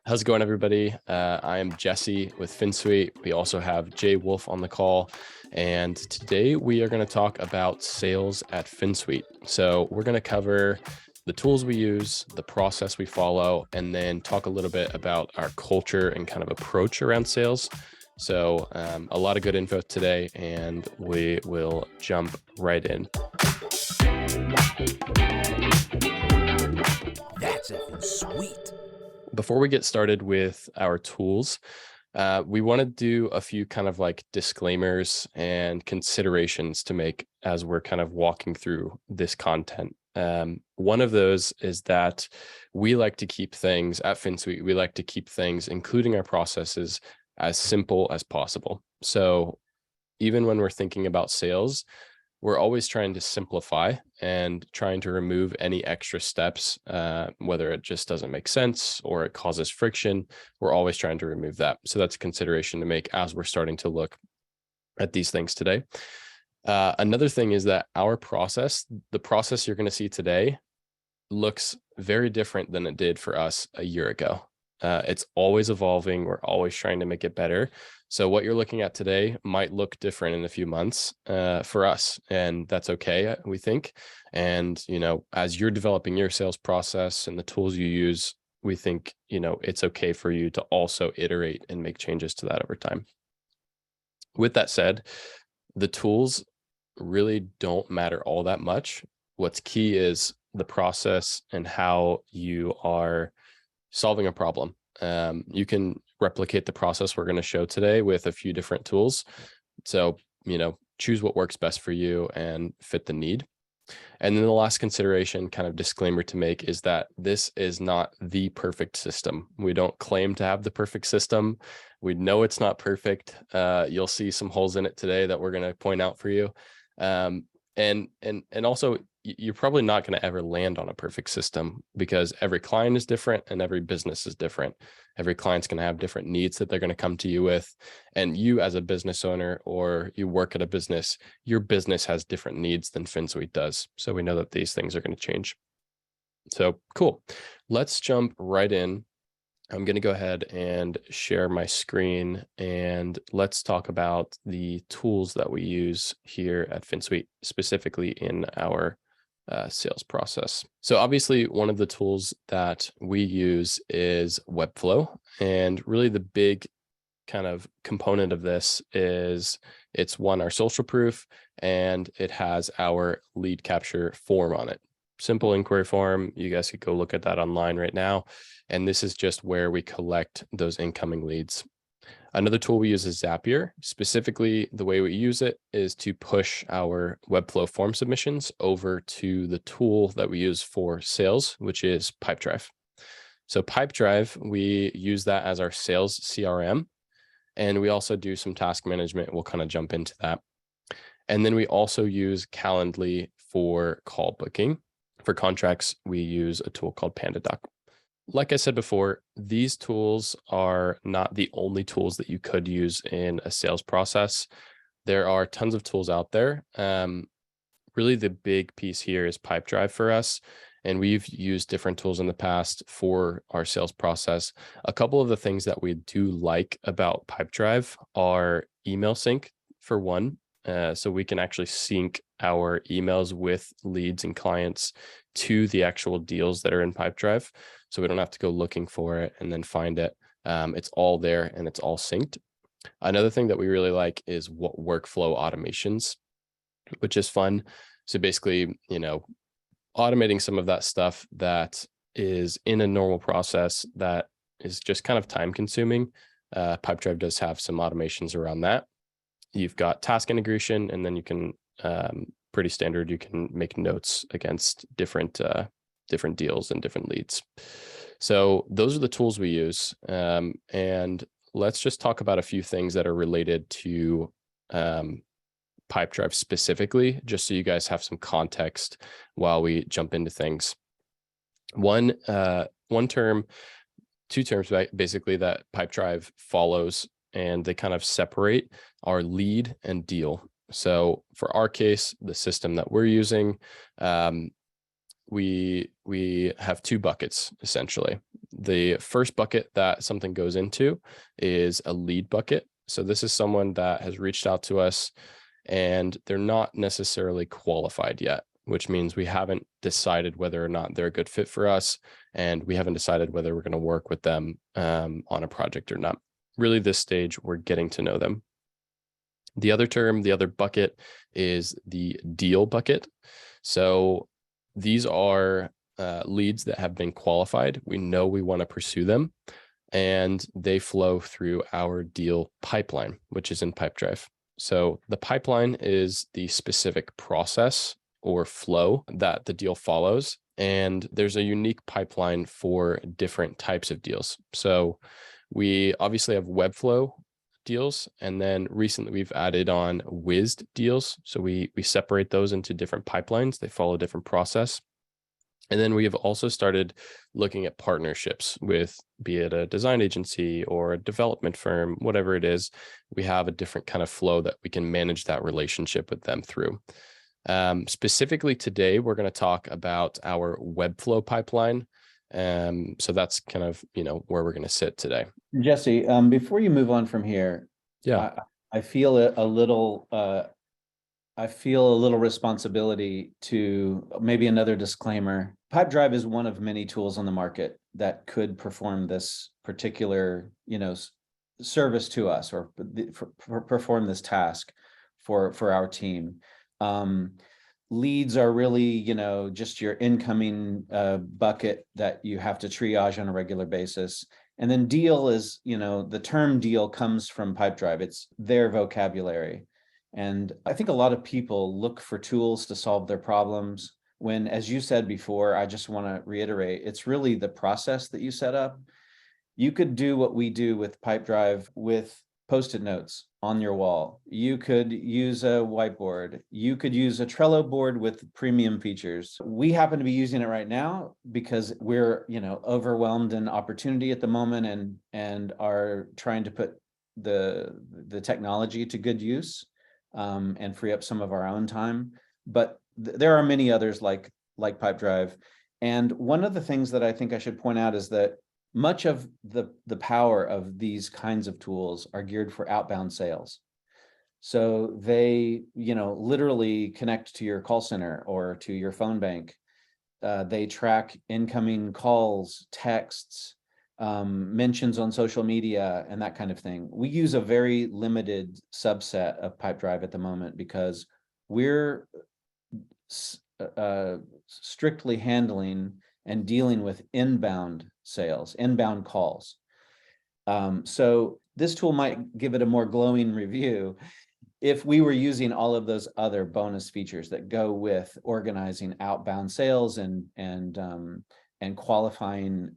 How's it going, everybody? I am Jesse with Finsweet. We also have Jay Wolff on the call. And today we are going to talk about sales at Finsweet. So we're going to cover the tools we use, the process we follow, and then talk a little bit about our culture and kind of approach around sales. So a lot of good info today, and we will jump right in. That's effing sweet. Before we get started with our tools, we want to do a few kind of like disclaimers and considerations to make as we're kind of walking through this content. One of those is that we like to keep things at Finsweet. We like to keep things, including our processes, as simple as possible. So even when we're thinking about sales, we're always trying to simplify and trying to remove any extra steps, whether it just doesn't make sense or it causes friction. We're always trying to remove that. So that's a consideration to make as we're starting to look at these things today. Another thing is that our process, the process you're going to see today, looks very different than it did for us a year ago. It's always evolving. We're always trying to make it better. So what you're looking at today might look different in a few months for us, and that's okay, we think. And, as you're developing your sales process and the tools you use, we think, it's okay for you to also iterate and make changes to that over time. With that said, the tools really don't matter all that much. What's key is the process and how you are solving a problem. You can replicate the process we're going to show today with a few different tools. So, choose what works best for you and fit the need. And then the last consideration, kind of disclaimer to make, is that this is not the perfect system. We don't claim to have the perfect system. We know it's not perfect. You'll see some holes in it today that we're going to point out for you. And also, you're probably not going to ever land on a perfect system because every client is different and every business is different. Every client's going to have different needs that they're going to come to you with. And you as a business owner, or you work at a business, your business has different needs than Finsweet does. So we know that these things are going to change. So cool. Let's jump right in. I'm going to go ahead and share my screen, and let's talk about the tools that we use here at Finsweet, specifically in our sales process. So obviously one of the tools that we use is Webflow. And really the big kind of component of this is it's our social proof, and it has our lead capture form on it. Simple inquiry form. You guys could go look at that online right now. And this is just where we collect those incoming leads. Another tool we use is Zapier. Specifically, the way we use it is to push our Webflow form submissions over to the tool that we use for sales, which is pipedrive. So pipedrive, we use that as our sales CRM. And we also do some task management. We'll kind of jump into that. And then we also use Calendly for call booking. For contracts, we use a tool called pandadoc. Like I said before, these tools are not the only tools that you could use in a sales process. There are tons of tools out there. Really, the big piece here is pipedrive for us. And we've used different tools in the past for our sales process. A couple of the things that we do like about pipedrive are email sync, for one. So we can actually sync our emails with leads and clients to the actual deals that are in pipedrive. So we don't have to go looking for it and then find it. It's all there and it's all synced. Another thing that we really like is workflow automations, which is fun. So basically, automating some of that stuff that is in a normal process that is just kind of time consuming. Pipedrive does have some automations around that. You've got task integration, and then you can, pretty standard, you can make notes against different deals and different leads. So those are the tools we use. And let's just talk about a few things that are related to pipedrive specifically, just so you guys have some context while we jump into things. Two terms basically that pipedrive follows, and they kind of separate our lead and deal. So for our case, the system that we're using, we have two buckets essentially. The first bucket that something goes into is a lead bucket. So this is someone that has reached out to us and they're not necessarily qualified yet, which means we haven't decided whether or not they're a good fit for us, and we haven't decided whether we're going to work with them on a project or not. Really, this stage, we're getting to know them. The other bucket is the deal bucket. So these are leads that have been qualified. We know we want to pursue them, and they flow through our deal pipeline, which is in pipedrive. So the pipeline is the specific process or flow that the deal follows. And there's a unique pipeline for different types of deals. So we obviously have Webflow deals, and then recently we've added on whizzed deals. So we separate those into different pipelines. They follow a different process. And then we have also started looking at partnerships with, be it a design agency or a development firm, whatever it is. We have a different kind of flow that we can manage that relationship with them through. Specifically today, we're going to talk about our Webflow pipeline. So that's kind of, where we're going to sit today. Jesse, before you move on from here, yeah, I feel a little responsibility to maybe another disclaimer. Pipedrive is one of many tools on the market that could perform this particular, service to us, or perform this task for our team. Leads are really, just your incoming bucket that you have to triage on a regular basis. And then deal is, the term deal comes from Pipedrive. It's their vocabulary. And I think a lot of people look for tools to solve their problems when, as you said before, I just want to reiterate, it's really the process that you set up. You could do what we do with Pipedrive with Post-it notes on your wall. You could use a whiteboard. You could use a Trello board with premium features. We happen to be using it right now because we're, overwhelmed in opportunity at the moment and are trying to put the technology to good use. And free up some of our own time. But there are many others like Pipedrive. And one of the things that I think I should point out is that much of the power of these kinds of tools are geared for outbound sales. So they, literally connect to your call center or to your phone bank. They track incoming calls, texts, mentions on social media, and that kind of thing. We use a very limited subset of Pipedrive at the moment because we're strictly handling and dealing with inbound sales, inbound calls. So this tool might give it a more glowing review if we were using all of those other bonus features that go with organizing outbound sales and qualifying,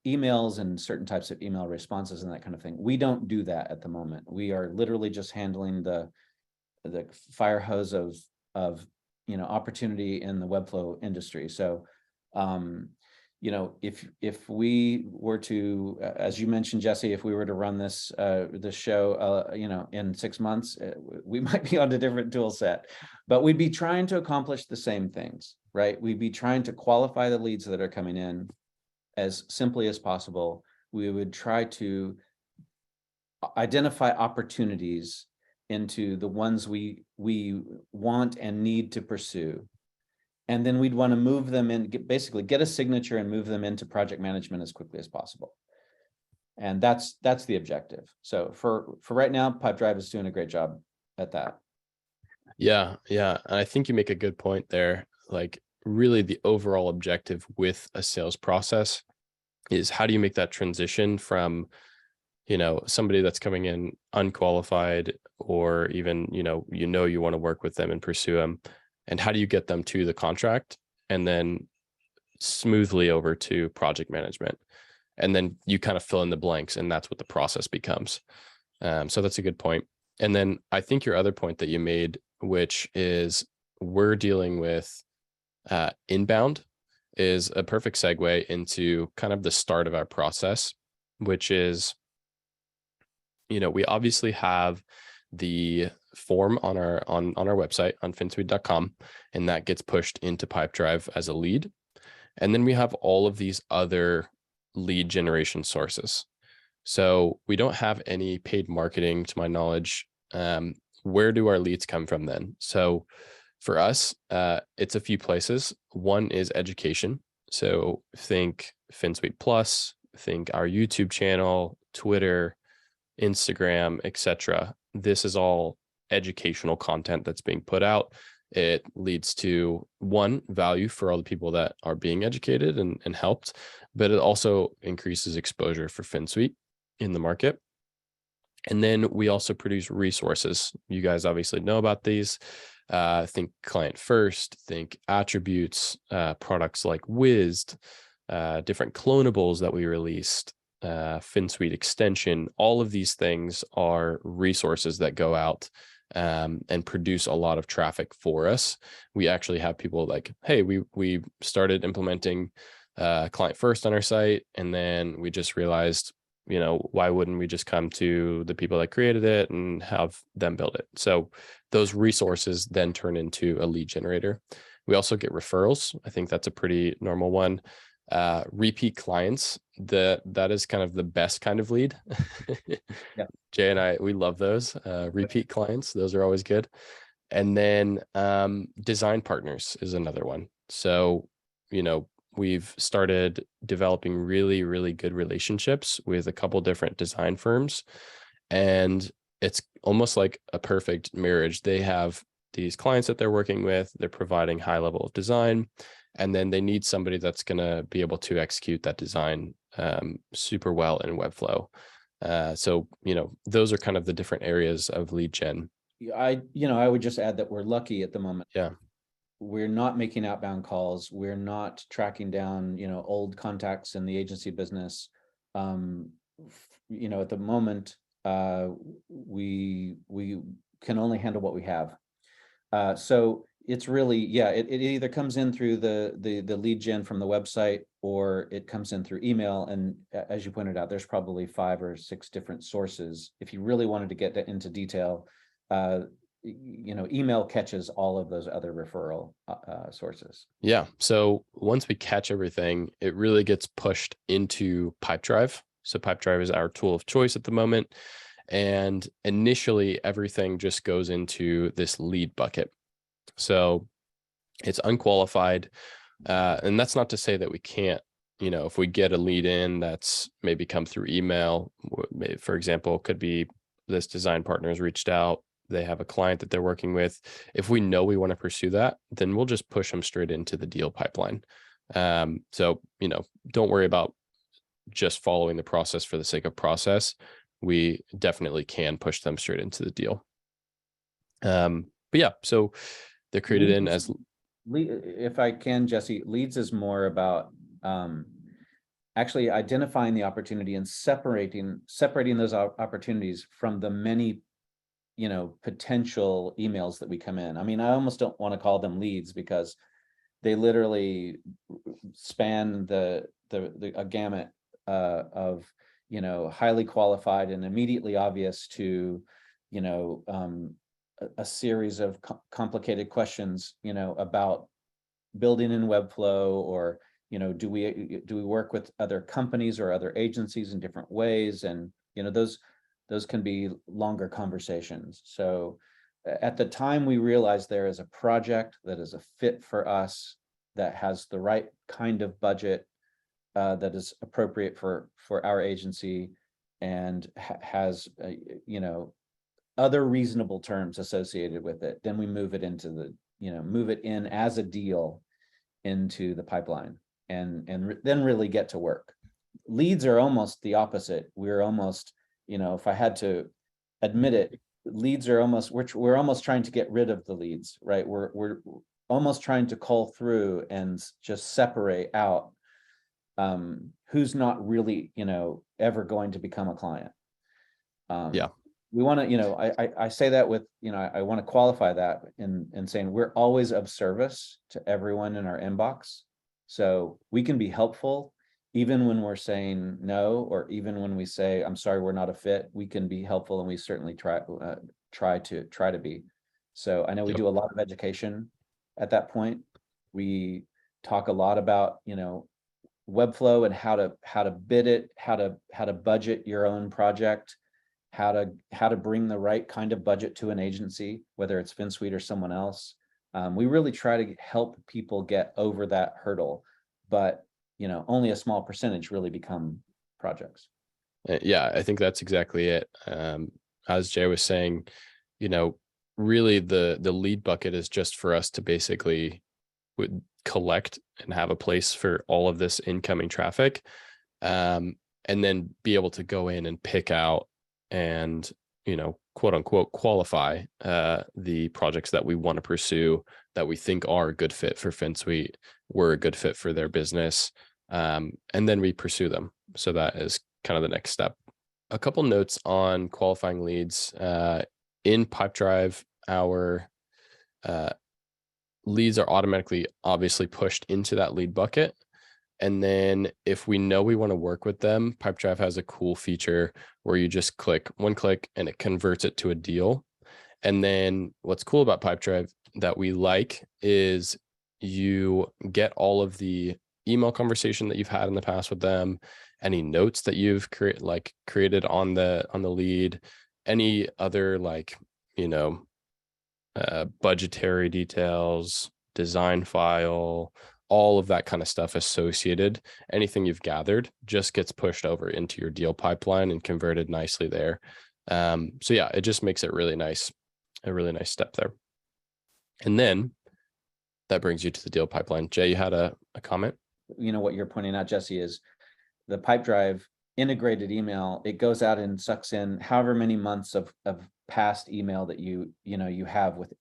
emails and certain types of email responses and that kind of thing. We don't do that at the moment. We are literally just handling the fire hose of opportunity in the Webflow industry. So, if we were to, as you mentioned, Jesse, if we were to run this show, in 6 months, we might be on a different tool set, but we'd be trying to accomplish the same things, right? We'd be trying to qualify the leads that are coming in as simply as possible. We would try to identify opportunities into the ones we want and need to pursue. And then we'd want to move them in, basically get a signature and move them into project management as quickly as possible. And that's the objective. So for right now, Pipedrive is doing a great job at that. Yeah. And I think you make a good point there. Like, really the overall objective with a sales process is how do you make that transition from, somebody that's coming in unqualified, or even, you want to work with them and pursue them, and how do you get them to the contract and then smoothly over to project management? And then you kind of fill in the blanks, and that's what the process becomes. So that's a good point. And then I think your other point that you made, which is we're dealing with inbound, is a perfect segue into kind of the start of our process, which is, we obviously have the form on our website on finsweet.com, and that gets pushed into pipedrive as a lead. And then we have all of these other lead generation sources. So we don't have any paid marketing to my knowledge. Where do our leads come from then? So for us, it's a few places. One is education. So think Finsweet Plus, think our YouTube channel, Twitter, Instagram, etc. This is all educational content that's being put out. It leads to, one, value for all the people that are being educated and helped, but it also increases exposure for Finsweet in the market. And then we also produce resources. You guys obviously know about these. Think client first, think attributes, products like Wizzed, different clonables that we released, Finsweet extension. All of these things are resources that go out and produce a lot of traffic for us. We actually have people like, hey, we started implementing client first on our site, and then we just realized, why wouldn't we just come to the people that created it and have them build it? So those resources then turn into a lead generator. We also get referrals. I think that's a pretty normal one. Repeat clients, that is kind of the best kind of lead. Yeah. Jay and I, we love those repeat clients. Those are always good. And then design partners is another one. So, we've started developing really, really good relationships with a couple different design firms, and it's almost like a perfect marriage. They have these clients that they're working with, they're providing high level of design, and then they need somebody that's going to be able to execute that design super well in Webflow. So, those are kind of the different areas of lead gen. I would just add that we're lucky at the moment. Yeah. We're not making outbound calls. We're not tracking down, old contacts in the agency business. At the moment, we can only handle what we have. So it's really, it either comes in through the lead gen from the website, or it comes in through email. And as you pointed out, there's probably 5 or 6 different sources. If you really wanted to get into detail, email catches all of those other referral sources. Yeah. So once we catch everything, it really gets pushed into pipedrive. So pipedrive is our tool of choice at the moment. And initially, everything just goes into this lead bucket. So it's unqualified. And that's not to say that we can't, if we get a lead in that's maybe come through email, for example, could be this design partner has reached out, they have a client that they're working with. If we know we want to pursue that, then we'll just push them straight into the deal pipeline. So, don't worry about just following the process for the sake of process. We definitely can push them straight into the deal. But yeah, so they're created in as, if I can, Jesse, leads is more about actually identifying the opportunity and separating those opportunities from the many potential emails that we come in. I mean, I almost don't want to call them leads, because they literally span a gamut of highly qualified and immediately obvious to a series of complicated questions about building in Webflow, or do we work with other companies or other agencies in different ways, and those can be longer conversations. So at the time we realize there is a project that is a fit for us, that has the right kind of budget, that is appropriate for our agency, and has other reasonable terms associated with it, then we move it into move it in as a deal into the pipeline, and then really get to work. Leads are almost the opposite. We're almost, if I had to admit it, leads are almost, we're almost trying to get rid of the leads, right? We're almost trying to call through and just separate out who's not really, ever going to become a client. Yeah. We want to, I say that with, I want to qualify that in saying we're always of service to everyone in our inbox. So we can be helpful even when we're saying no, or even when we say, I'm sorry, we're not a fit. We can be helpful, and we certainly try to be. So I know we Yep. do a lot of education at that point. We talk a lot about, Webflow and how to bid it, how to budget your own project, how to bring the right kind of budget to an agency, whether it's Finsweet or someone else. We really try to help people get over that hurdle, but only a small percentage really become projects. Yeah, I think that's exactly it. As Jay was saying, really the lead bucket is just for us to basically would collect and have a place for all of this incoming traffic, and then be able to go in and pick out and quote unquote qualify the projects that we want to pursue, that we think are a good fit for Finsweet, we're a good fit for their business, and then we pursue them. So that is kind of the next step. A couple notes on qualifying leads. In pipedrive, our leads are automatically obviously pushed into that lead bucket. And then if we know we want to work with them, pipedrive has a cool feature where you just click one click and it converts it to a deal. And then what's cool about pipedrive that we like is you get all of the email conversation that you've had in the past with them, any notes that you've created on the lead, any other budgetary details, design file, all of that kind of stuff associated. Anything you've gathered just gets pushed over into your deal pipeline and converted nicely there. So yeah, it just makes it really nice, a really nice step there. And then that brings you to the deal pipeline. Jay, you had a comment? What you're pointing out, Jesse, is the pipedrive integrated email. It goes out and sucks in however many months of past email that you have with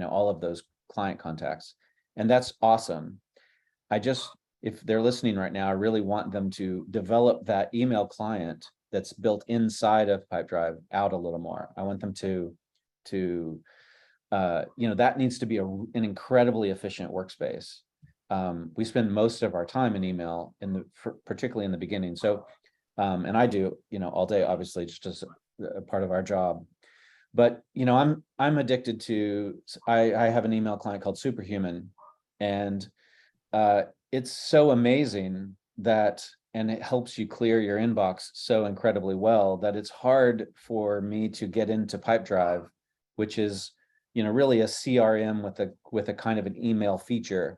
all of those client contacts, and that's awesome. If they're listening right now, I really want them to develop that email client that's built inside of pipedrive out a little more. I want them to that needs to be an incredibly efficient workspace. We spend most of our time in email particularly in the beginning. So, and I do, all day, obviously, just as a part of our job. But, I'm addicted to, I have an email client called Superhuman, and it's so amazing and it helps you clear your inbox so incredibly well that it's hard for me to get into pipedrive, which is, really a CRM with a kind of an email feature.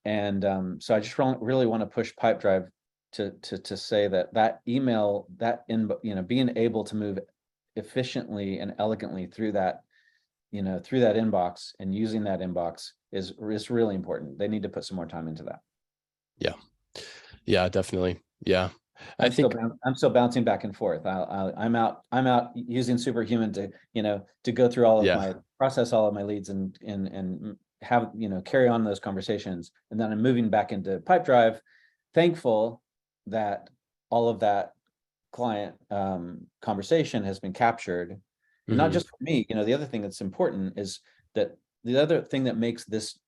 And so I just really want to push pipedrive to say that email, being able to move efficiently and elegantly through that inbox and using that inbox is really important. They need to put some more time into that. Yeah, definitely. Yeah. I'm still bouncing back and forth. I'm out using Superhuman to go through all of process all of my leads and have, carry on those conversations. And then I'm moving back into pipedrive, thankful that all of that client conversation has been captured. And not just for me, the other thing that's important is that the other thing that makes this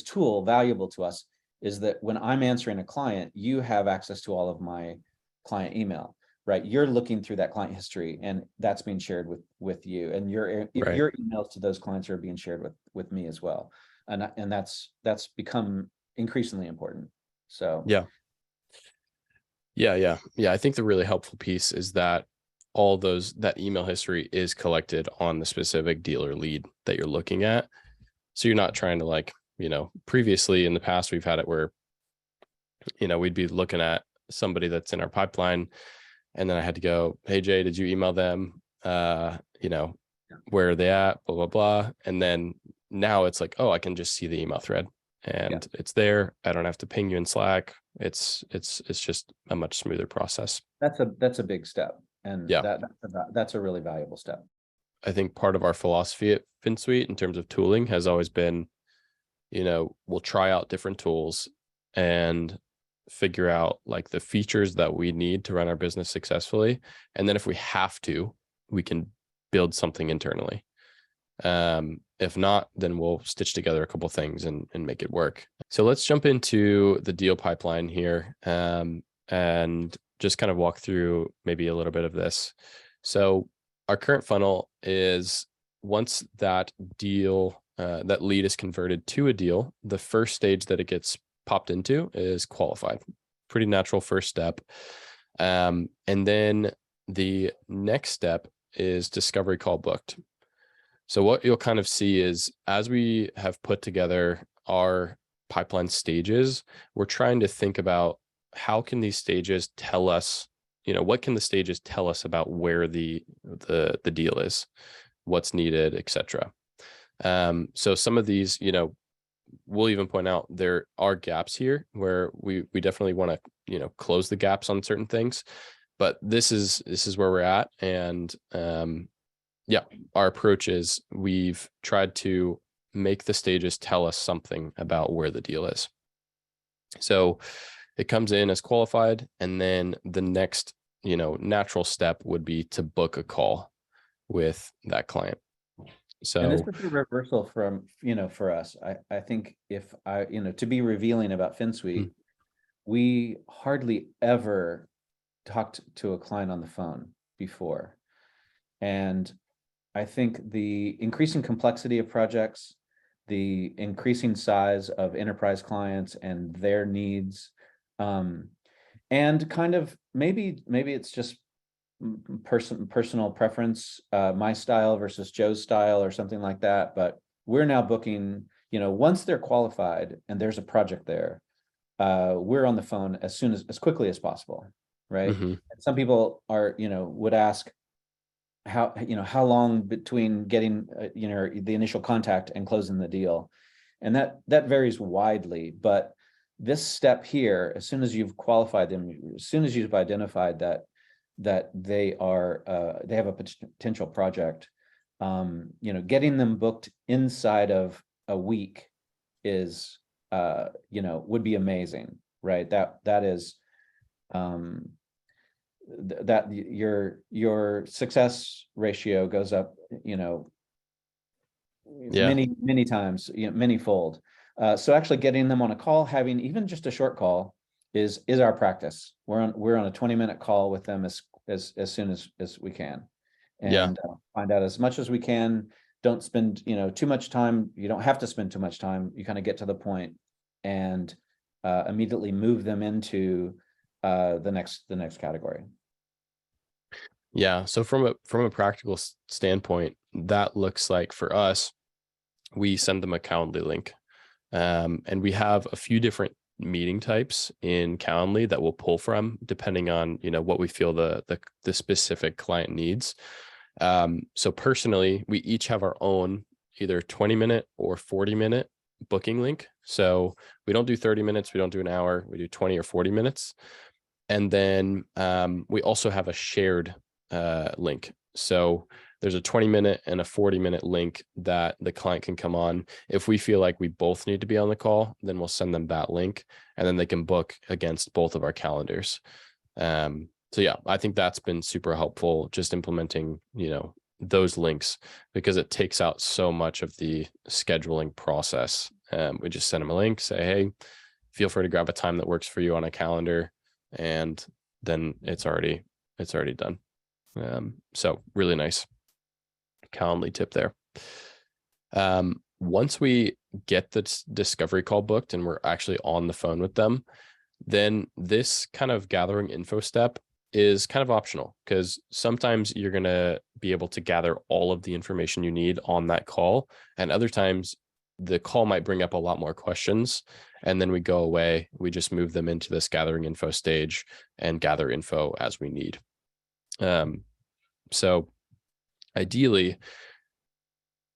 tool valuable to us is that when I'm answering a client, you have access to all of my client email, right? You're looking through that client history and that's being shared with you, and your emails to those clients are being shared with me as well. And that's become increasingly important. So yeah. I think the really helpful piece is that that email history is collected on the specific dealer lead that you're looking at. So you're not trying to previously in the past, we've had it where, we'd be looking at somebody that's in our pipeline, and then I had to go, hey, Jay, did you email them? Where are they at? Blah, blah, blah. And then now it's like, oh, I can just see the email thread and it's there. I don't have to ping you in Slack. It's just a much smoother process. That's a big step. And that's a really valuable step. I think part of our philosophy at Finsweet in terms of tooling has always been, we'll try out different tools and figure out the features that we need to run our business successfully. And then if we have to, we can build something internally. If not, then we'll stitch together a couple of things and make it work. So let's jump into the deal pipeline here, and just kind of walk through maybe a little bit of this. So our current funnel is once that deal, that lead is converted to a deal, the first stage that it gets popped into is qualified. Pretty natural first step. And then the next step is discovery call booked. So what you'll kind of see is as we have put together our pipeline stages, we're trying to think about how can these stages tell us, what can the stages tell us about where the deal is, what's needed, etc. So some of these, we'll even point out there are gaps here where we definitely want to, close the gaps on certain things, but this is where we're at. And yeah, our approach is we've tried to make the stages tell us something about where the deal is. So it comes in as qualified, and then the next, natural step would be to book a call with that client. So, and this is a reversal from, for us. I think if to be revealing about Finsweet, we hardly ever talked to a client on the phone before. And I think the increasing complexity of projects, the increasing size of enterprise clients and their needs, and kind of maybe it's just personal preference, my style versus Joe's style or something like that. But we're now booking, once they're qualified and there's a project there, we're on the phone as quickly as possible, right? mm-hmm. Some people are, would ask, how long between getting the initial contact and closing the deal, and that varies widely. But this step here, as soon as you've qualified them, as soon as you've identified that they have a potential project, getting them booked inside of a week is would be amazing, right? That is that your success ratio goes up, many times, many-fold. So actually getting them on a call, having even just a short call is our practice. We're on a 20-minute call with them as soon as we can, and find out as much as we can. Don't spend too much time. You don't have to spend too much time. You kind of get to the point and immediately move them into the next category. Yeah. So from a practical standpoint, that looks like for us, we send them a Calendly link, and we have a few different meeting types in Calendly that we'll pull from depending on what we feel the specific client needs. So personally, we each have our own either 20-minute or 40-minute booking link. So we don't do 30 minutes, we don't do an hour, we do 20 or 40 minutes. And then we also have a shared link. So there's a 20-minute and a 40-minute link that the client can come on. If we feel like we both need to be on the call, then we'll send them that link, and then they can book against both of our calendars. So yeah, I think that's been super helpful, just implementing, those links, because it takes out so much of the scheduling process. We just send them a link, say, hey, feel free to grab a time that works for you on a calendar, and then it's already done. So really nice Calendly tip there. Once we get the discovery call booked and we're actually on the phone with them, then this kind of gathering info step is kind of optional, because sometimes you're going to be able to gather all of the information you need on that call, and other times the call might bring up a lot more questions, and then we go away, we just move them into this gathering info stage and gather info as we need. So ideally,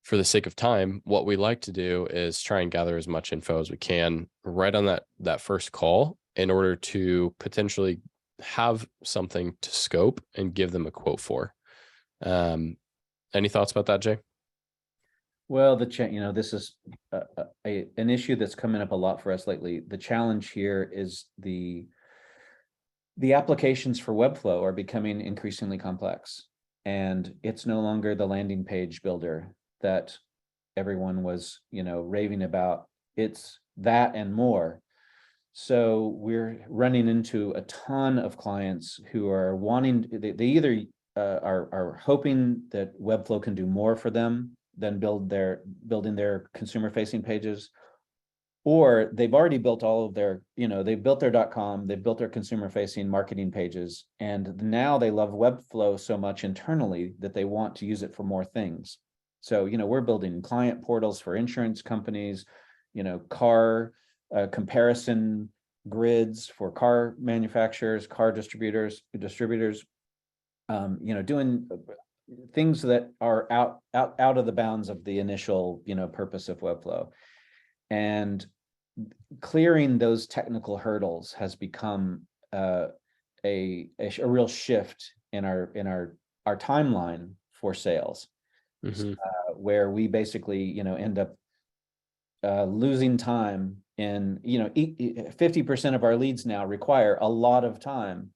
for the sake of time, what we like to do is try and gather as much info as we can right on that first call, in order to potentially have something to scope and give them a quote for. Any thoughts about that, Jay? Well, this is an issue that's coming up a lot for us lately. The challenge here is the applications for Webflow are becoming increasingly complex, and it's no longer the landing page builder that everyone was, raving about. It's that and more. So we're running into a ton of clients who are wanting, they either are hoping that Webflow can do more for them than building their consumer facing pages, or they've already built all of their, they've built their .com, they've built their consumer facing marketing pages, and now they love Webflow so much internally that they want to use it for more things. So, we're building client portals for insurance companies, car comparison grids for car manufacturers, car distributors, doing things that are out of the bounds of the initial, purpose of Webflow. And clearing those technical hurdles has become a real shift in our timeline for sales, where we basically, end up losing time in, 50% of our leads now require a lot of time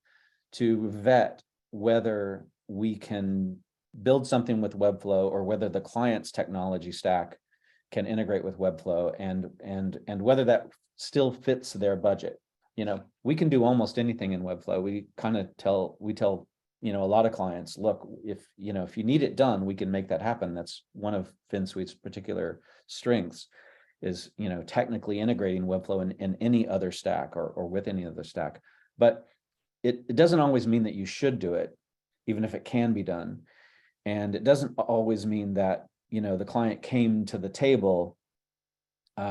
to vet whether we can build something with Webflow or whether the client's technology stack can integrate with Webflow and whether that still fits their budget. We can do almost anything in Webflow. We tell a lot of clients, look, if you need it done, we can make that happen. That's one of Finsweet's particular strengths, is technically integrating Webflow in any other stack or with any other stack. But it doesn't always mean that you should do it, even if it can be done. And it doesn't always mean that the client came to the table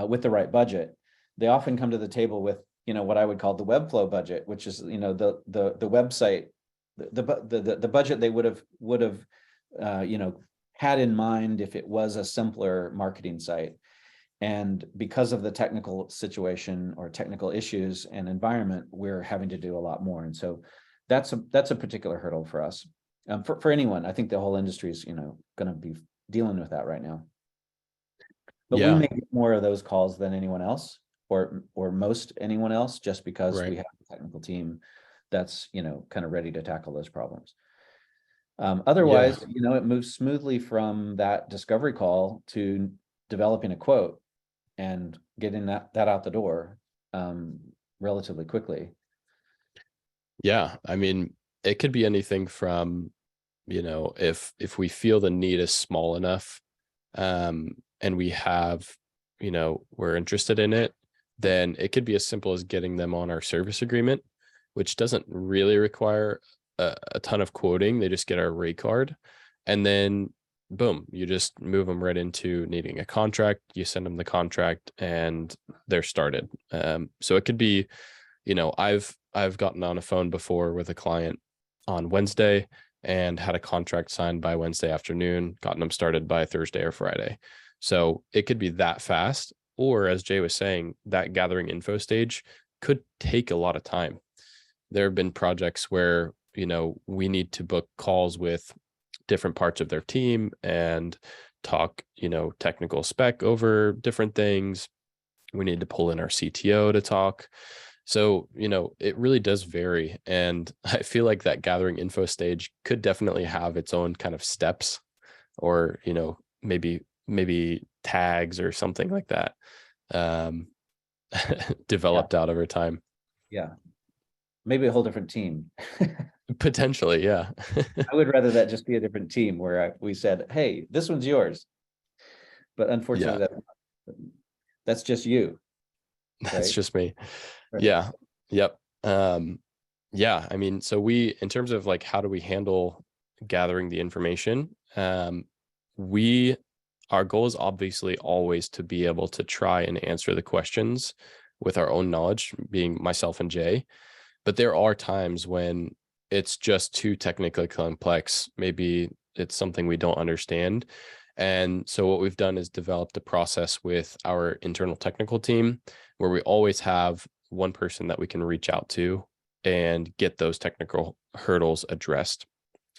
with the right budget. They often come to the table with what I would call the Webflow budget, which is the website, the budget they would have had in mind if it was a simpler marketing site. And because of the technical situation or technical issues and environment, we're having to do a lot more. And so that's a particular hurdle for us. For anyone, I think the whole industry is going to be dealing with that right now. But we may get more of those calls than anyone else, or most anyone else, just because we have a technical team that's kind of ready to tackle those problems. Otherwise, it moves smoothly from that discovery call to developing a quote and getting that out the door relatively quickly. Yeah, I mean, it could be anything from, if we feel the need is small enough, and we have, we're interested in it, then it could be as simple as getting them on our service agreement, which doesn't really require a ton of quoting. They just get our rate card, and then boom, you just move them right into needing a contract. You send them the contract and they're started. So it could be, I've gotten on a phone before with a client on Wednesday and had a contract signed by Wednesday afternoon, gotten them started by Thursday or Friday. So it could be that fast, or as Jay was saying, that gathering info stage could take a lot of time. There have been projects where, we need to book calls with different parts of their team and talk, technical spec over different things. We need to pull in our CTO to talk. So, it really does vary. And I feel like that gathering info stage could definitely have its own kind of steps, or, maybe tags or something like that, developed out over time. Yeah. Maybe a whole different team. Potentially, yeah. I would rather that just be a different team where we said, hey, this one's yours. But unfortunately, that's just you. That's just me. Right. Yeah. Yep. Yeah. I mean, so in terms of like, how do we handle gathering the information? Our goal is obviously always to be able to try and answer the questions with our own knowledge, being myself and Jay. But there are times when it's just too technically complex. Maybe it's something we don't understand. And so what we've done is developed a process with our internal technical team where we always have one person that we can reach out to and get those technical hurdles addressed.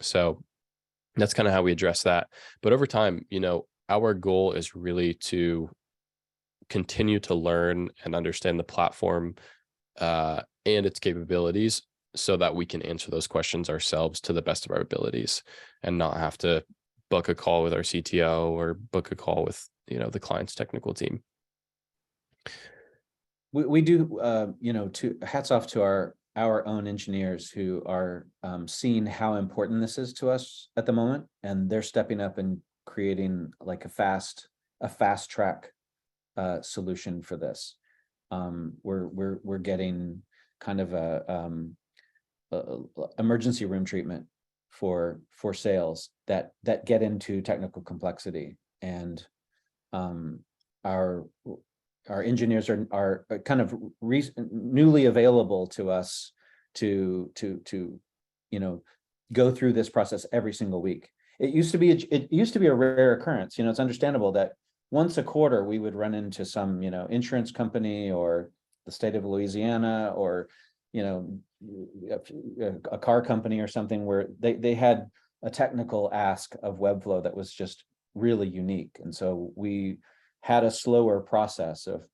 So that's kind of how we address that. But over time, our goal is really to continue to learn and understand the platform and its capabilities, so that we can answer those questions ourselves to the best of our abilities and not have to book a call with our CTO or book a call with, the client's technical team. We do, hats off to our own engineers who are seeing how important this is to us at the moment, and they're stepping up and creating like a fast track solution for this. We're getting kind of a emergency room treatment for sales that get into technical complexity, and our engineers are kind of newly available to us to go through this process every single week. It used to be a rare occurrence. It's understandable that once a quarter we would run into some insurance company or the state of Louisiana or a car company or something where they had a technical ask of Webflow that was just really unique, and so we had a slower process of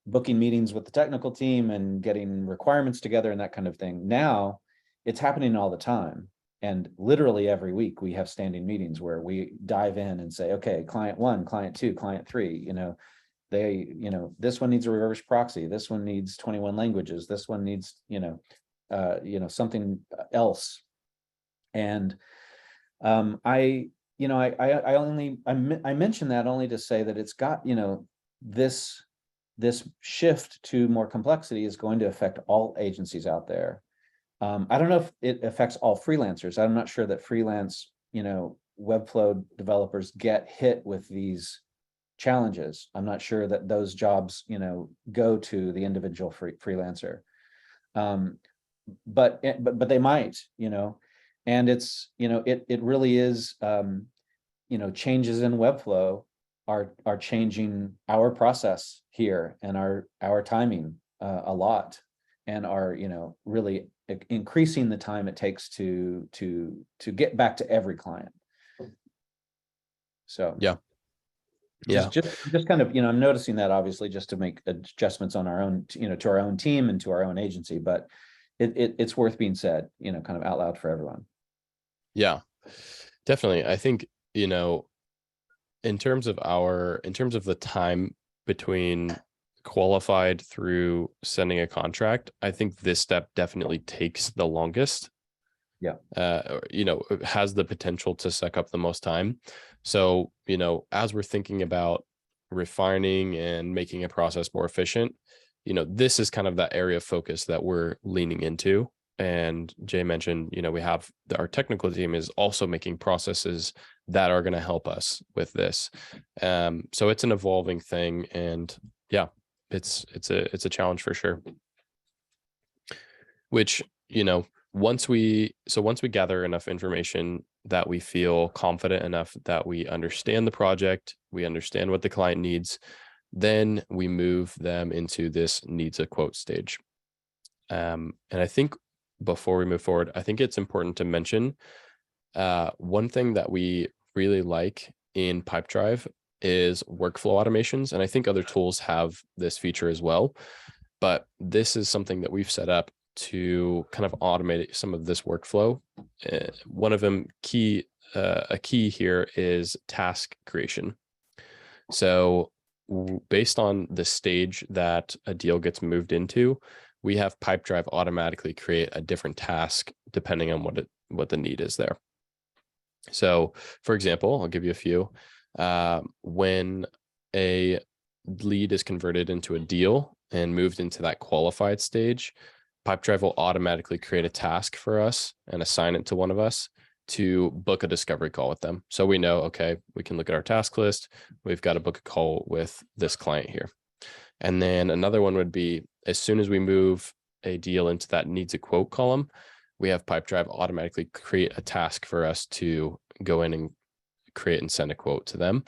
booking meetings with the technical team and getting requirements together and that kind of thing. Now it's happening all the time, and literally every week we have standing meetings where we dive in and say, okay, client 1, client 2, client 3, this one needs a reverse proxy, this one needs 21 languages, this one needs something else. And I mention that only to say that it's got this shift to more complexity is going to affect all agencies out there. I don't know if it affects all freelancers. I'm not sure that freelance Webflow developers get hit with these challenges. I'm not sure that those jobs go to the individual freelancer, but they might, and it's it really is changes in Webflow are changing our process here and our timing a lot, and are really increasing the time it takes to get back to every client. So yeah. Just kind of, I'm noticing that, obviously, just to make adjustments on our own, to our own team and to our own agency, but it's worth being said, kind of out loud for everyone. Yeah, definitely. I think, in terms of the time between qualified through sending a contract, I think this step definitely takes the longest. Yeah. It has the potential to suck up the most time. So, as we're thinking about refining and making a process more efficient, this is kind of that area of focus that we're leaning into. And Jay mentioned, we have our technical team is also making processes that are going to help us with this. So it's an evolving thing, and yeah, it's a challenge for sure. Which, once we gather enough information that we feel confident enough that we understand the project, we understand what the client needs, then we move them into this needs a quote stage. And I think before we move forward, I think it's important to mention one thing that we really like in pipedrive is workflow automations. And I think other tools have this feature as well, but this is something that we've set up to kind of automate some of this workflow. One of them a key here is task creation. So based on the stage that a deal gets moved into, we have pipedrive automatically create a different task depending on what the need is there. So for example, I'll give you a few. When a lead is converted into a deal and moved into that qualified stage, pipedrive will automatically create a task for us and assign it to one of us to book a discovery call with them. So we know, okay, we can look at our task list. We've got to book a call with this client here. And then another one would be, as soon as we move a deal into that needs a quote column, we have pipedrive automatically create a task for us to go in and create and send a quote to them.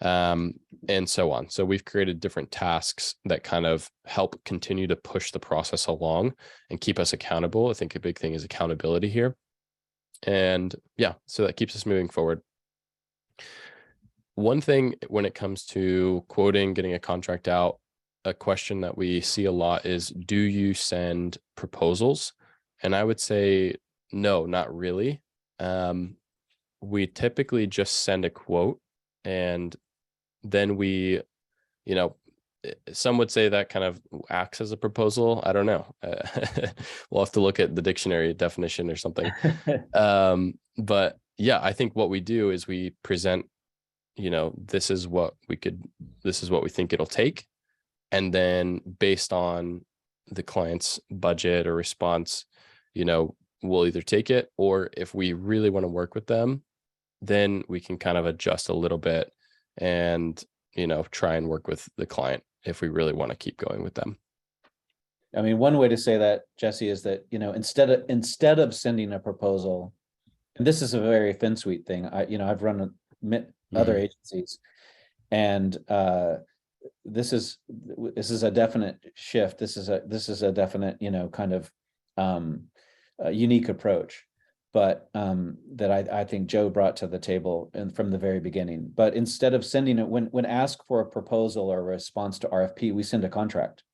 And so on. So we've created different tasks that kind of help continue to push the process along and keep us accountable. I think a big thing is accountability here. And yeah, so that keeps us moving forward. One thing when it comes to quoting, getting a contract out, a question that we see a lot is, do you send proposals? And I would say, no, not really. We typically just send a quote, and then we, some would say that kind of acts as a proposal. I don't know. We'll have to look at the dictionary definition or something. But yeah, I think what we do is we present, this is what we think it'll take. And then based on the client's budget or response, we'll either take it, or if we really want to work with them, then we can kind of adjust a little bit and, try and work with the client if we really want to keep going with them. I mean, one way to say that, Jesse, is that, instead of sending a proposal, and this is a very Finsweet thing. I've run other agencies, and this is a definite shift. This is a definite, kind of unique approach, but that I think Joe brought to the table and from the very beginning. But instead of sending it, when asked for a proposal or a response to RFP, we send a contract,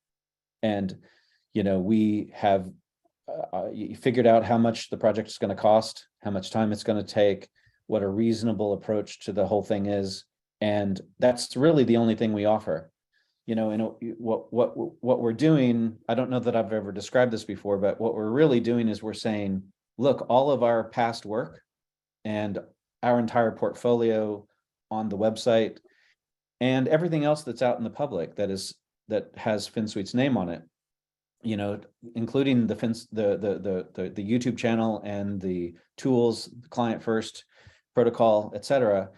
and we have figured out how much the project is going to cost, how much time it's going to take, what a reasonable approach to the whole thing is, and that's really the only thing we offer. And what we're doing, I don't know that I've ever described this before, but what we're really doing is we're saying, look, all of our past work and our entire portfolio on the website and everything else that's out in the public that has Finsweet's name on it, including the YouTube channel and the tools, the client first protocol, etc.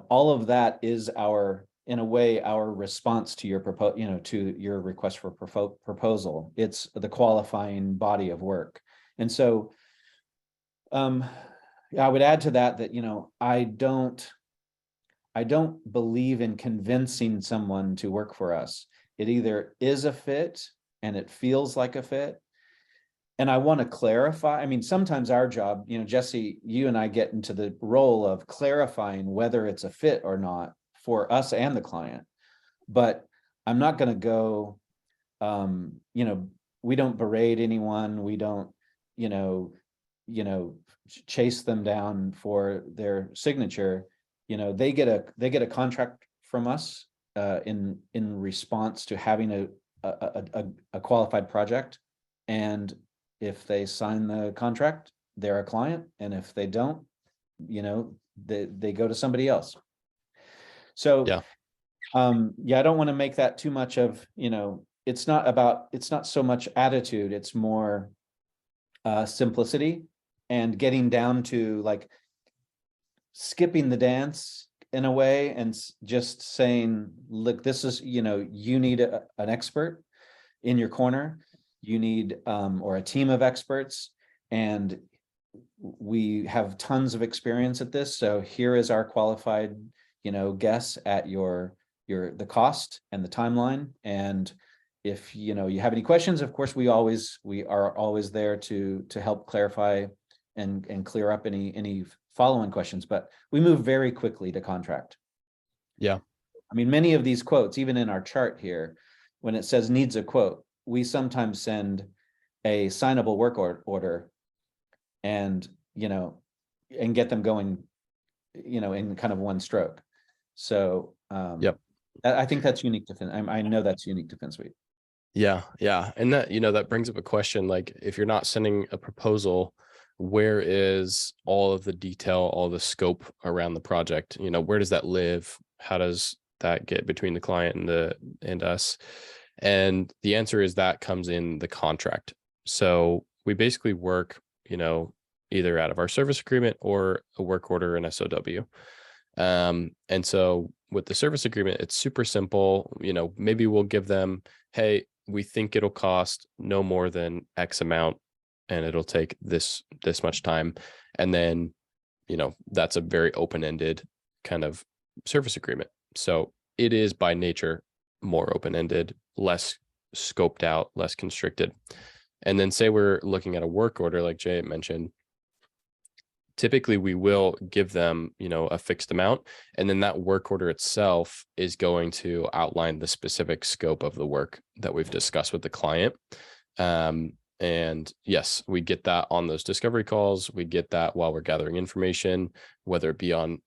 All of that is in a way, our response to your to your request for proposal. It's the qualifying body of work. And so I would add to that, I don't believe in convincing someone to work for us. It either is a fit and it feels like a fit. And I want to clarify. I mean, sometimes our job, Jesse, you and I get into the role of clarifying whether it's a fit or not for us and the client. But I'm not going to go, we don't berate anyone. We don't, chase them down for their signature. They get a contract from us in response to having a qualified project. And if they sign the contract, they're a client. And if they don't, they go to somebody else. So, yeah, I don't want to make that too much of, it's not so much attitude. It's more simplicity and getting down to like skipping the dance in a way and just saying, look, this is, you need an expert in your corner. You need, or a team of experts, and we have tons of experience at this. So here is our qualified, guess at the cost and the timeline. And if, you have any questions, of course, we are always there to help clarify and clear up any following questions, but we move very quickly to contract. Yeah. I mean, many of these quotes, even in our chart here, when it says needs a quote, we sometimes send a signable work order and, and get them going, in kind of one stroke. So, yep. I think that's unique to I know that's unique to Finsweet. Yeah. Yeah. And that, that brings up a question, like if you're not sending a proposal, where is all of the detail, all the scope around the project? Where does that live? How does that get between the client and us? And the answer is that comes in the contract. So we basically work, either out of our service agreement or a work order and SOW. And so with the service agreement, it's super simple. Maybe we'll give them, hey, we think it'll cost no more than X amount, and it'll take this much time. And then, that's a very open-ended kind of service agreement. So it is by nature more open-ended, less scoped out, less constricted. And then say we're looking at a work order, like Jay mentioned, typically we will give them, a fixed amount, and then that work order itself is going to outline the specific scope of the work that we've discussed with the client. And yes, we get that on those discovery calls. We get that while we're gathering information, whether it be on,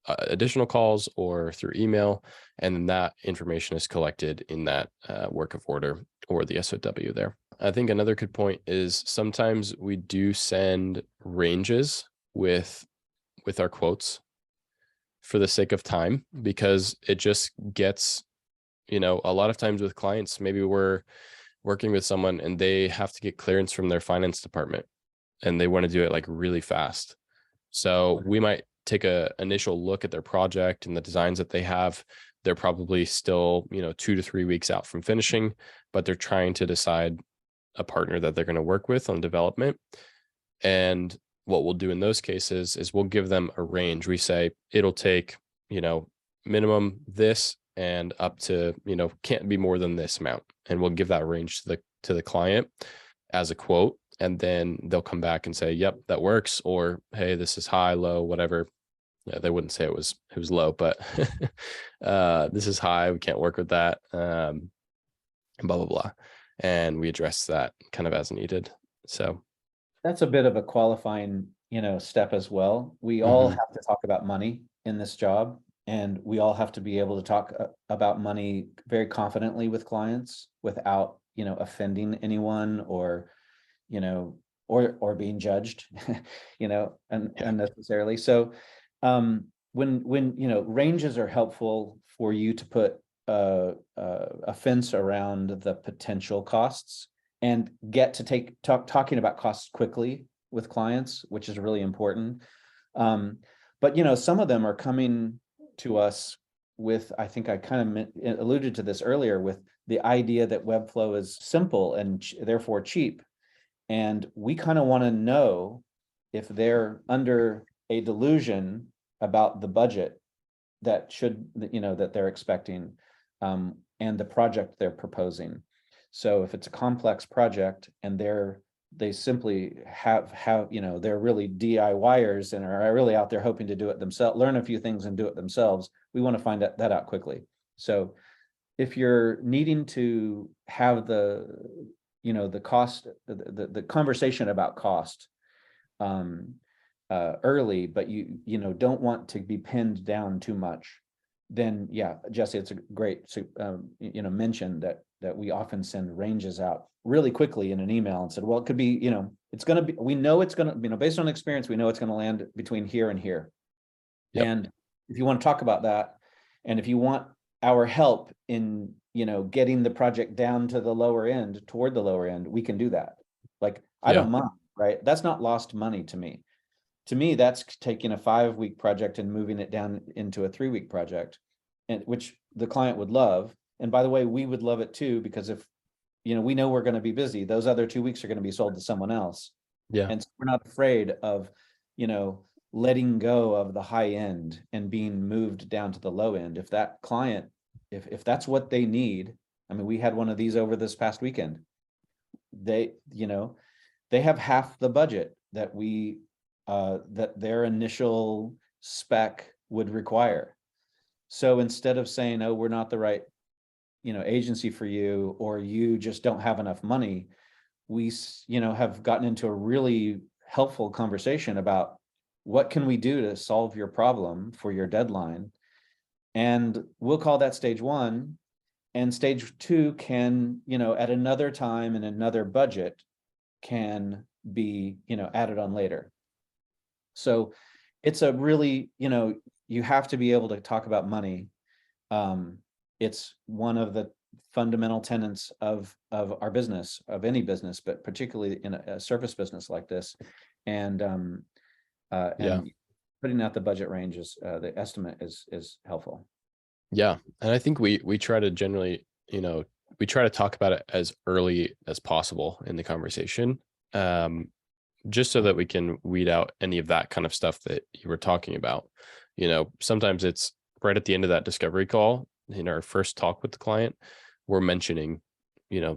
additional calls or through email, and then that information is collected in that work of order or the SOW there. I think another good point is sometimes we do send ranges with our quotes for the sake of time, because it just gets, a lot of times with clients, maybe we're working with someone and they have to get clearance from their finance department and they want to do it like really fast. So we might take a initial look at their project and the designs that they have. They're probably still, 2 to 3 weeks out from finishing, but they're trying to decide a partner that they're going to work with on development. And what we'll do in those cases is we'll give them a range. We say it'll take, minimum this and up to, can't be more than this amount. And we'll give that range to the client as a quote. And then they'll come back and say, yep, that works. Or, hey, this is high, low, whatever. Yeah, they wouldn't say it was low, but this is high. We can't work with that. Blah, blah, blah. And we address that kind of as needed. So that's a bit of a qualifying, step as well. We all have to talk about money in this job, and we all have to be able to talk about money very confidently with clients without, offending anyone or or being judged, unnecessarily. So when ranges are helpful for you to put a fence around the potential costs and get to talking about costs quickly with clients, which is really important. But some of them are coming to us with, I think I kind of alluded to this earlier, with the idea that Webflow is simple and therefore cheap. And we kind of want to know if they're under a delusion about the budget that that they're expecting, and the project they're proposing. So if it's a complex project and they simply have they're really DIYers and are really out there hoping to do it themselves, learn a few things and do it themselves, we want to find that out quickly. So if you're needing to have the cost, the conversation about cost early, but you don't want to be pinned down too much, then yeah, Jesse, it's a great mention that we often send ranges out really quickly in an email and said, well, it could be, it's going to be, we know it's going to, based on experience, we know it's going to land between here and here. Yep. And if you want to talk about that, and if you want our help in, getting the project down to the lower end, toward the lower end, we can do that. Like, I don't mind, right? That's not lost money to me. To me, that's taking a 5-week project and moving it down into a 3-week project, and which the client would love. And by the way, we would love it too, because if, we know we're going to be busy, those other 2 weeks are going to be sold to someone else. Yeah. And so we're not afraid of, letting go of the high end and being moved down to the low end. If that client, if that's what they need, we had one of these over this past weekend. They have half the budget that that their initial spec would require. So instead of saying, oh, we're not the right, agency for you, or you just don't have enough money, we, have gotten into a really helpful conversation about what can we do to solve your problem for your deadline. And we'll call that stage 1. And stage 2 can, at another time and another budget, can be, added on later. So it's a really, you have to be able to talk about money. It's one of the fundamental tenets of our business, of any business, but particularly in a service business like this. And putting out the budget range is the estimate is helpful. Yeah. And I think we try to generally, we try to talk about it as early as possible in the conversation, just so that we can weed out any of that kind of stuff that you were talking about. Sometimes it's right at the end of that discovery call, in our first talk with the client, we're mentioning,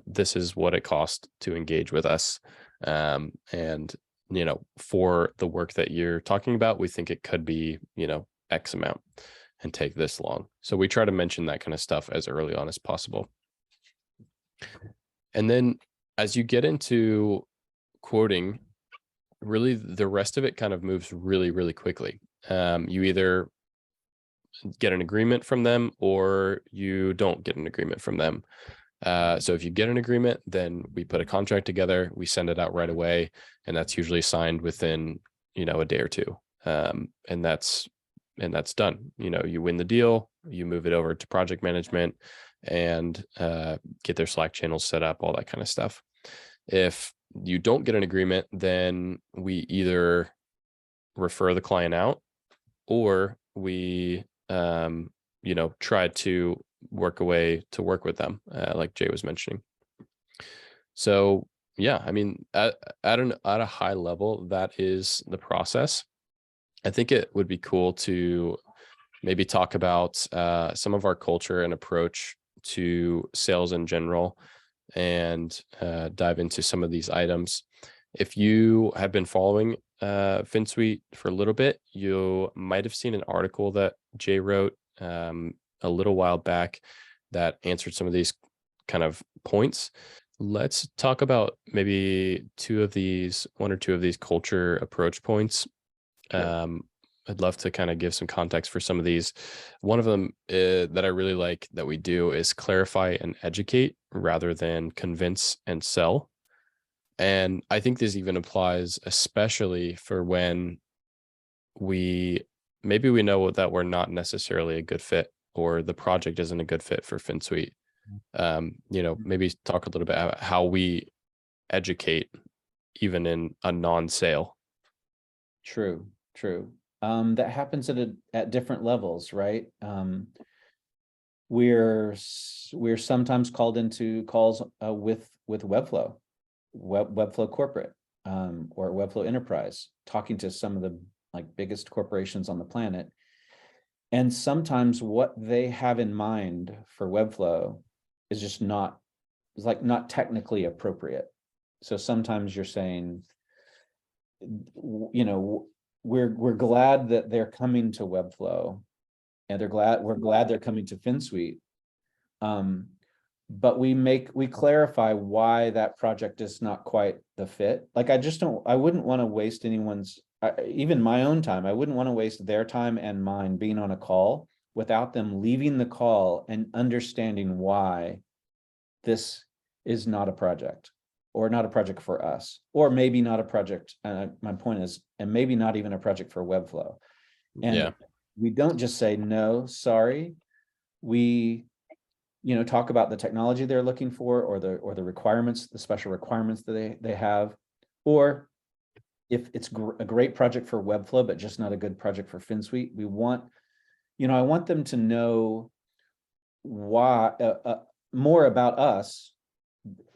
this is what it costs to engage with us. And, for the work that you're talking about, we think it could be, X amount and take this long. So we try to mention that kind of stuff as early on as possible. And then as you get into quoting, really the rest of it kind of moves really, really quickly. You either get an agreement from them or you don't get an agreement from them. So if you get an agreement, then we put a contract together, we send it out right away, and that's usually signed within, a day or two. And that's done. You win the deal, you move it over to project management and get their Slack channels set up, all that kind of stuff. If you don't get an agreement, then we either refer the client out or we, try to work a way to work with them, like Jay was mentioning. So yeah, I mean, at a high level, that is the process. I think it would be cool to maybe talk about some of our culture and approach to sales in general, and dive into some of these items. If you have been following Finsweet for a little bit, you might have seen an article that Jay wrote a little while back that answered some of these kind of points. Let's talk about maybe one or two of these culture approach points. Sure. I'd love to kind of give some context for some of these. One of them that I really like that we do is clarify and educate rather than convince and sell. And I think this even applies especially for when maybe we know that we're not necessarily a good fit, or the project isn't a good fit for Finsweet. Maybe talk a little bit about how we educate even in a non-sale. True. That happens at different levels, right? We're sometimes called into calls with Webflow, Webflow corporate, or Webflow enterprise, talking to some of the biggest corporations on the planet. And sometimes what they have in mind for Webflow is just not technically appropriate. So sometimes you're saying, we're glad that they're coming to Webflow, and we're glad they're coming to Finsweet. But we clarify why that project is not quite the fit. I wouldn't want to waste anyone's, even my own time. I wouldn't want to waste their time and mine being on a call without them leaving the call and understanding why this is not a project, or not a project for us, or maybe not a project. My point is, and maybe not even a project for Webflow. And we don't just say, no, sorry. We, talk about the technology they're looking for, or the requirements, the special requirements that they have. Or if it's a great project for Webflow, but just not a good project for Finsweet, I want them to know why, more about us,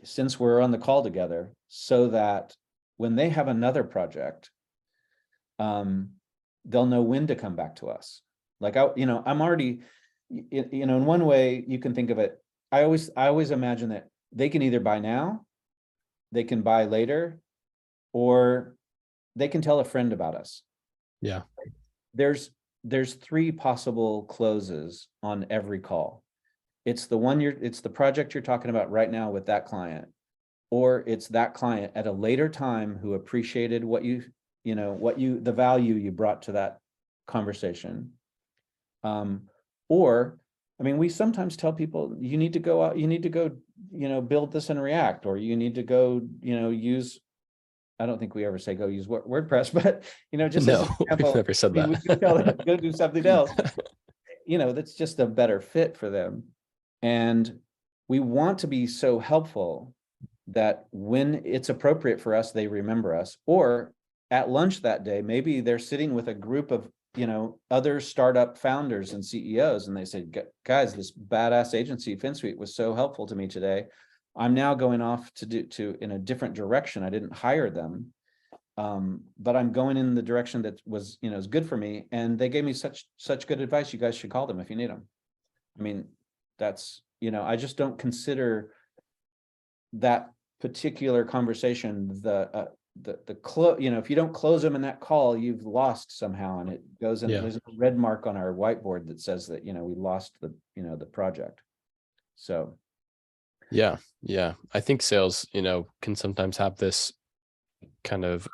since we're on the call together, so that when they have another project, they'll know when to come back to us. I'm already, in one way you can think of it, I always imagine that they can either buy now, they can buy later, or they can tell a friend about us. Yeah. There's three possible closes on every call. It's the project you're talking about right now with that client, or it's that client at a later time who appreciated the value you brought to that conversation. Or, we sometimes tell people, you need to go out, you need to go, build this in React, or you need to go, use, I don't think we ever say go use WordPress, but, just no, as an example, we've never said that. We could tell them, go do something else, that's just a better fit for them. And we want to be so helpful that when it's appropriate for us, they remember us. Or at lunch that day, maybe they're sitting with a group of, other startup founders and CEOs, and they say, guys, this badass agency, Finsweet, was so helpful to me today. I'm now going off in a different direction. I didn't hire them, but I'm going in the direction that was, is good for me. And they gave me such good advice. You guys should call them if you need them. That's, I just don't consider that particular conversation the if you don't close them in that call, you've lost somehow, and it goes in. There's a red mark on our whiteboard that says that we lost the project. So yeah, I think sales can sometimes have this kind of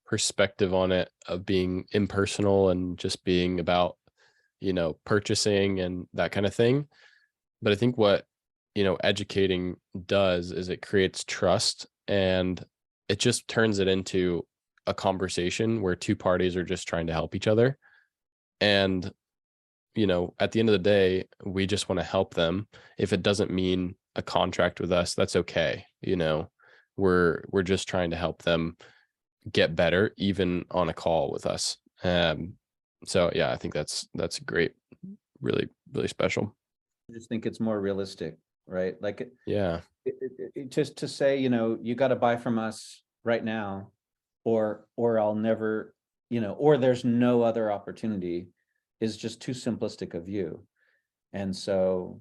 perspective on it of being impersonal and just being about purchasing and that kind of thing. But I think what, educating does is it creates trust, and it just turns it into a conversation where two parties are just trying to help each other. And, at the end of the day, we just want to help them. If it doesn't mean a contract with us, that's okay. We're just trying to help them get better, even on a call with us. So yeah, I think that's great. Really, really special. I just think it's more realistic, right? Like Yeah. just to say, you got to buy from us right now, or I'll never, or there's no other opportunity, is just too simplistic a view. And so,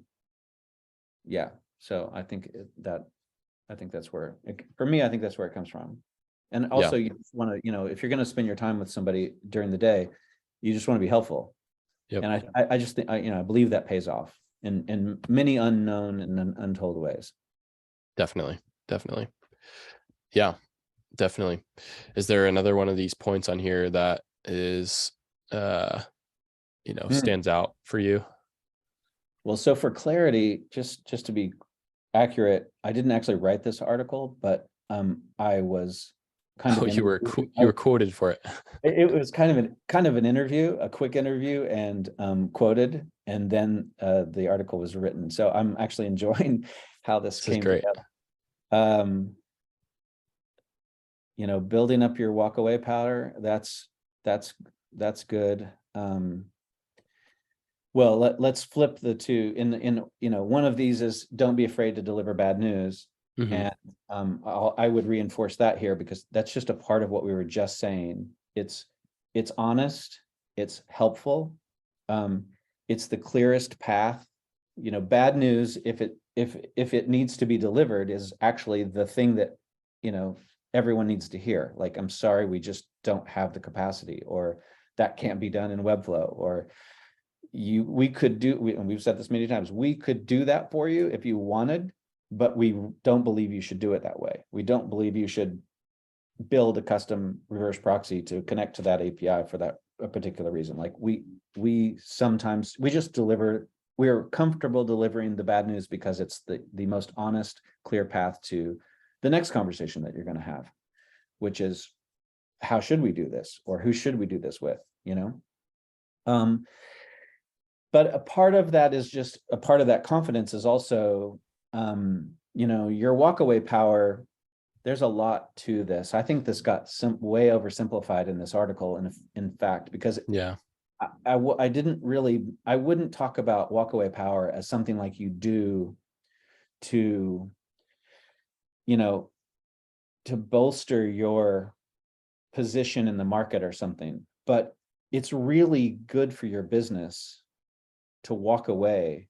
yeah, so I think that's where for me, I think that's where it comes from. And also, Yeah. you just want to, if you're going to spend your time with somebody during the day, you just want to be helpful. Yep. And I just think, I believe that pays off in many unknown and untold ways. Definitely. Yeah, definitely. Is there another one of these points on here that is, stands out for you? Well, so for clarity, just to be accurate, I didn't actually write this article, but I was kind of You were quoted for it. it was kind of an interview, a quick interview, and quoted, and then the article was written. So I'm actually enjoying how this This is came great. together. Building up your walkaway powder, that's good. Well, let's flip the two. In one of these is don't be afraid to deliver bad news. Mhm. And I would reinforce that here, because that's just a part of what we were just saying. It's honest, it's helpful, it's the clearest path. Bad news, if it needs to be delivered, is actually the thing that everyone needs to hear. Like, I'm sorry, we just don't have the capacity, or that can't be done in Webflow, or we could do, and we've said this many times, we could do that for you if you wanted, but we don't believe you should do it that way. We don't believe you should build a custom reverse proxy to connect to that API for that a particular reason. Like we sometimes just deliver, we're comfortable delivering the bad news because it's the most honest, clear path to the next conversation that you're going to have, which is, how should we do this, or who should we do this with? But a part of that is just a part of that confidence is also, your walkaway power. There's a lot to this. I think this got way oversimplified in this article, and in fact, because Yeah. I wouldn't talk about walkaway power as something like you do to, to bolster your position in the market or something, but it's really good for your business to walk away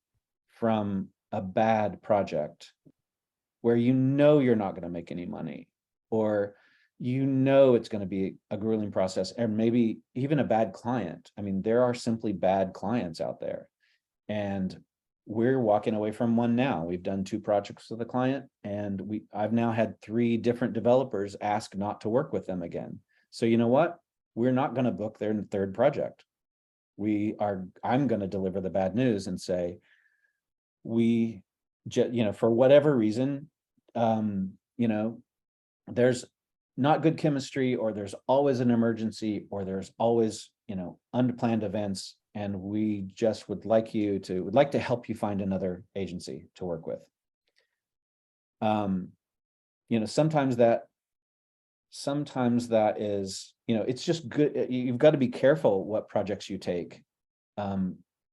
from a bad project where you're not going to make any money, or it's going to be a grueling process, and maybe even a bad client. I mean, there are simply bad clients out there, and we're walking away from one now. We've done 2 projects with a client, and I've now had 3 different developers ask not to work with them again. So you know what? We're not going to book their 3rd project. I'm going to deliver the bad news and say, for whatever reason, there's not good chemistry, or there's always an emergency, or there's always, unplanned events. And we just would like to help you find another agency to work with. Sometimes that is, it's just good. You've got to be careful what projects you take,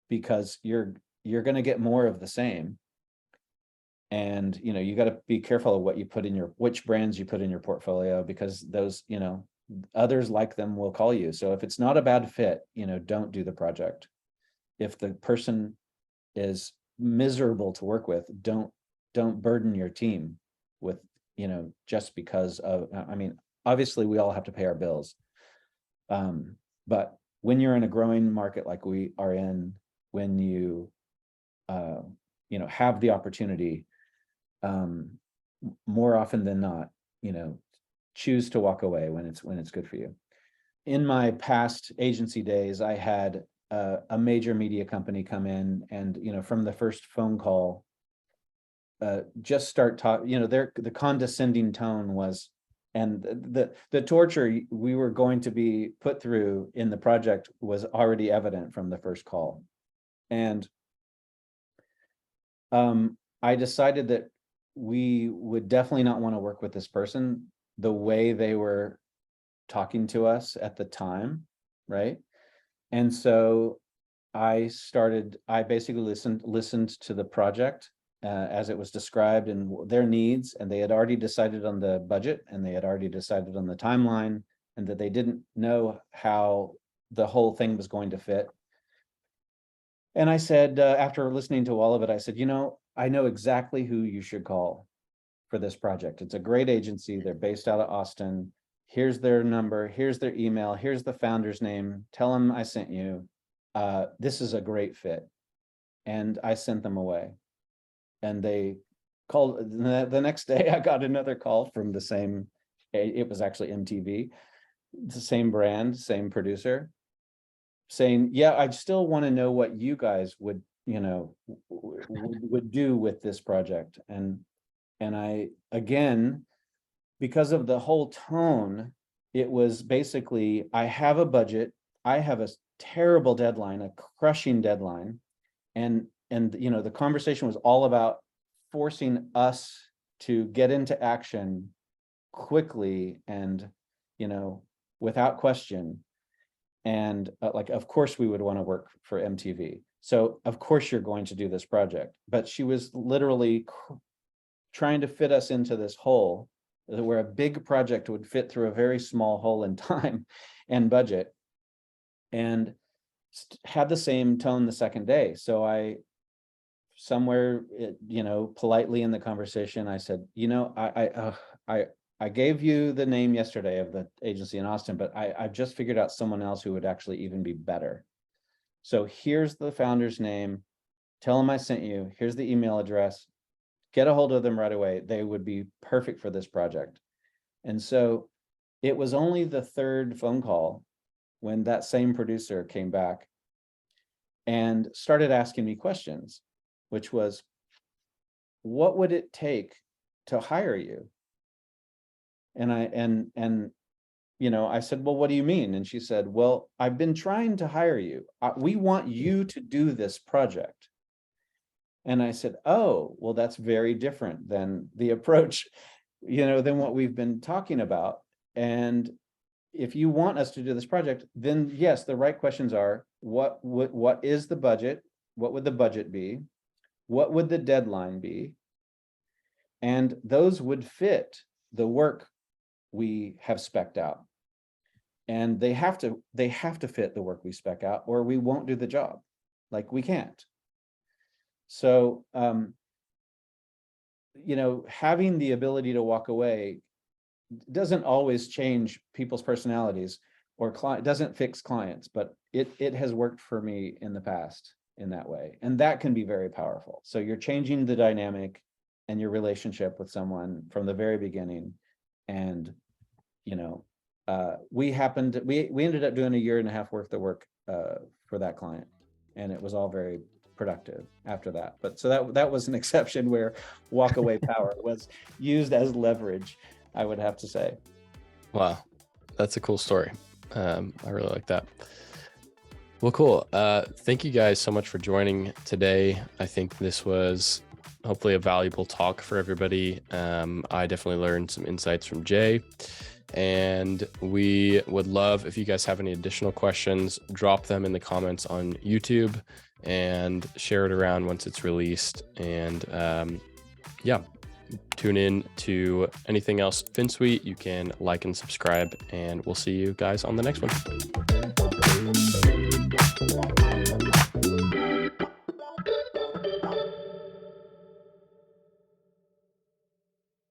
because you're going to get more of the same. And, you got to be careful of which brands you put in your portfolio, because those, others like them will call you. So if it's not a bad fit, don't do the project. If the person is miserable to work with, don't burden your team with, just because of, obviously we all have to pay our bills. But when you're in a growing market like we are in, when you, have the opportunity, more often than not, choose to walk away when it's good for you. In my past agency days, I had a major media company come in and, from the first phone call, just start talking, the condescending tone was, and the torture we were going to be put through in the project was already evident from the first call. And I decided that we would definitely not want to work with this person the way they were talking to us at the time, right? And so I basically listened to the project as it was described and their needs, and they had already decided on the budget and they had already decided on the timeline, and that they didn't know how the whole thing was going to fit. And I said, after listening to all of it, I said, I know exactly who you should call for this project. It's a great agency. They're based out of Austin. Here's their number. Here's their email. Here's the founder's name. Tell them I sent you. This is a great fit. And I sent them away. And they called the next day. I got another call from the same, it was actually MTV, the same brand, same producer, saying, yeah, I still want to know what you guys would do with this project. And I, again, because of the whole tone, it was basically, I have a budget, I have a terrible deadline, a crushing deadline. And the conversation was all about forcing us to get into action quickly and, without question. And of course we would want to work for MTV. So of course you're going to do this project. But she was literally trying to fit us into this hole where a big project would fit through a very small hole in time and budget, and had the same tone the second day. So I, somewhere, politely in the conversation, I said, I gave you the name yesterday of the agency in Austin, but I've just figured out someone else who would actually even be better. So here's the founder's name. Tell them I sent you. Here's the email address. Get a hold of them right away. They would be perfect for this project. And so it was only the third phone call when that same producer came back and started asking me questions, which was, what would it take to hire you? And I said, well, what do you mean? And she said, well, I've been trying to hire you. We want you to do this project. And I said, oh, well, that's very different than the approach, than what we've been talking about. And if you want us to do this project, then yes, the right questions are, what is the budget? What would the budget be? What would the deadline be? And those would fit the work we have spec'd out. And they have to fit the work we spec out, or we won't do the job. Like, we can't. So, having the ability to walk away doesn't always change people's personalities, or doesn't fix clients, but it has worked for me in the past in that way. And that can be very powerful. So you're changing the dynamic and your relationship with someone from the very beginning. And, we ended up doing 1.5 years worth of work for that client. And it was all very productive after that. But so that was an exception where walk away power was used as leverage, I would have to say. Wow. That's a cool story. I really like that. Well, cool. Thank you guys so much for joining today. I think this was hopefully a valuable talk for everybody. I definitely learned some insights from Jay, and we would love if you guys have any additional questions, drop them in the comments on YouTube and share it around once it's released. And tune in to anything else Finsweet. You can like and subscribe, and we'll see you guys on the next one.